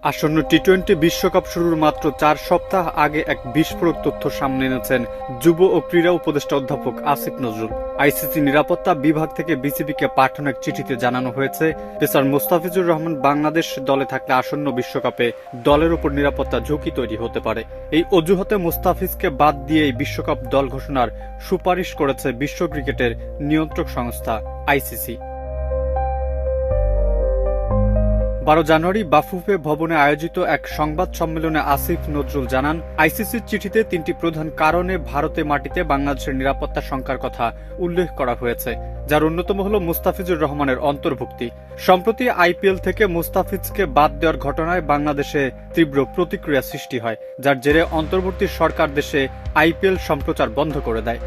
আসন্ন টি-20 বিশ্বকাপ শুরুর মাত্র 4 সপ্তাহ আগে এক বিস্ফোরক তথ্য সামনে এনেছেন যুব ও ক্রীড়া উপদেষ্টা অধ্যাপক আসিফ নজরুল। আইসিসি নিরাপত্তা বিভাগ থেকে বিসিবিকে পাঠানো এক চিঠিতে জানানো হয়েছে, পেসার মোস্তাফিজুর রহমান বাংলাদেশ দলে থাকলে আসন্ন বিশ্বকাপে দলের উপর নিরাপত্তা ঝুঁকি তৈরি হতে পারে। এই অজুহাতে মোস্তাফিজকে বাদ দিয়ে এই বিশ্বকাপ দল ঘোষণার সুপারিশ করেছে বিশ্ব ক্রিকেটের নিয়ন্ত্রক সংস্থা আইসিসি। 12 জানুয়ারি বাফুফে ভবনে আয়োজিত এক সংবাদ সম্মেলনে আসিফ নজরুল জানান, আইসিসির চিঠিতে 3টি প্রধান কারণে ভারতের মাটিতে বাংলাদেশের নিরাপত্তা শঙ্কার কথা উল্লেখ করা হয়েছে, যার অন্যতম হল মুস্তাফিজুর রহমানের অন্তর্ভুক্তি। সম্প্রতি আইপিএল থেকে মুস্তাফিজকে বাদ দেওয়ার ঘটনায় বাংলাদেশে তীব্র প্রতিক্রিয়া সৃষ্টি হয়, যার জেরে অন্তর্বর্তী সরকার দেশে আইপিএল সম্প্রচার বন্ধ করে দেয়।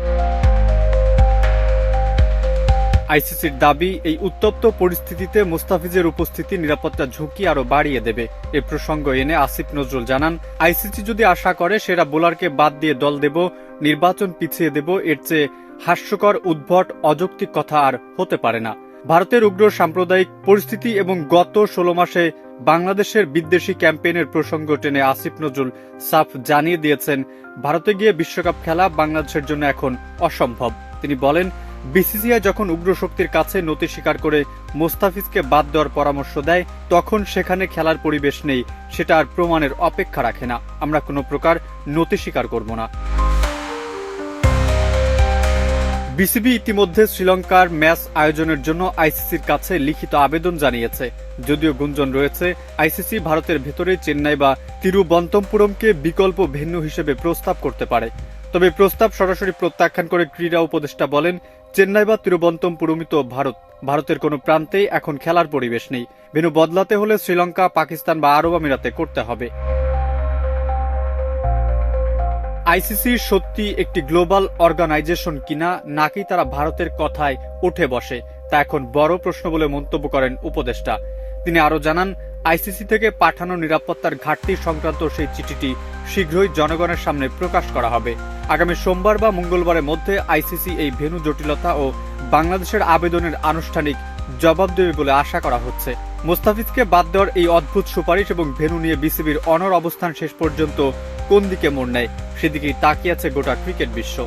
আইসিসির দাবি, এই উত্তপ্ত পরিস্থিতিতে মুস্তাফিজের উপস্থিতি নিরাপত্তা ঝুঁকি আরও বাড়িয়ে দেবে। এ প্রসঙ্গ এনে আসিফ নজরুল জানান, আইসিসি যদি আশা করে সেরা বোলারকে বাদ দিয়ে দল দেব, নির্বাচন পিছিয়ে দেব, এর চেয়ে হাস্যকর, উদ্ভট, অযৌক্তিক কথা আর হতে পারে না। ভারতের উগ্র সাম্প্রদায়িক পরিস্থিতি এবং গত 16 মাসে বাংলাদেশের বিদ্বেষী ক্যাম্পেইনের প্রসঙ্গ টেনে আসিফ নজরুল সাফ জানিয়ে দিয়েছেন, ভারতে গিয়ে বিশ্বকাপ খেলা বাংলাদেশের জন্য এখন অসম্ভব। তিনি বলেন, বিসিসিআই যখন উগ্র শক্তির কাছে নতি স্বীকার করে মোস্তাফিজকে বাদ দেওয়ার পরামর্শ দেয়, তখন সেখানে খেলার পরিবেশ নেই, সেটা আর প্রমাণের অপেক্ষা রাখে না। আমরা কোনো প্রকার নতি স্বীকার করব না। বিসিবি ইতিমধ্যে শ্রীলঙ্কার ম্যাচ আয়োজনের জন্য আইসিসির কাছে লিখিত আবেদন জানিয়েছে। যদিও গুঞ্জন রয়েছে, আইসিসি ভারতের ভেতরে চেন্নাই বা তিরুবনন্তপুরমকে বিকল্প ভেন্যু হিসেবে প্রস্তাব করতে পারে। তবে প্রস্তাব সরাসরি প্রত্যাখ্যান করে ক্রীড়া উপদেষ্টা বলেন, চেন্নাই বা তিরুবনন্তপুরমই তো ভারতের কোনো প্রান্তেই এখন খেলার পরিবেশ নেই। ভেন্যু বদলাতে হলে শ্রীলঙ্কা, পাকিস্তান বা আরব আমিরাতে করতে হবে। আইসিসি সত্যি একটি গ্লোবাল অর্গানাইজেশন কিনা, নাকি তারা ভারতের কথায় উঠে বসে, তা এখন বড় প্রশ্ন বলে মন্তব্য করেন উপদেষ্টা। তিনি আরও জানান, আইসিসি থেকে পাঠানো নিরাপত্তার ঘাটতি সংক্রান্ত সেই চিঠিটি শীঘ্রই জনগণের সামনে প্রকাশ করা হবে। আগামী সোমবার বা মঙ্গলবারের মধ্যে আইসিসি এই ভেন্যু জটিলতা ও বাংলাদেশের আবেদনের আনুষ্ঠানিক জবাব দেবে বলে আশা করা হচ্ছে। মোস্তাফিজকে বাদ দেওয়ার এই অদ্ভুত সুপারিশ এবং ভেন্যু নিয়ে বিসিবির অনড় অবস্থান শেষ পর্যন্ত কোন দিকে মোড় নেয়, সেদিকেই তাকিয়ে আছে গোটা ক্রিকেট বিশ্ব।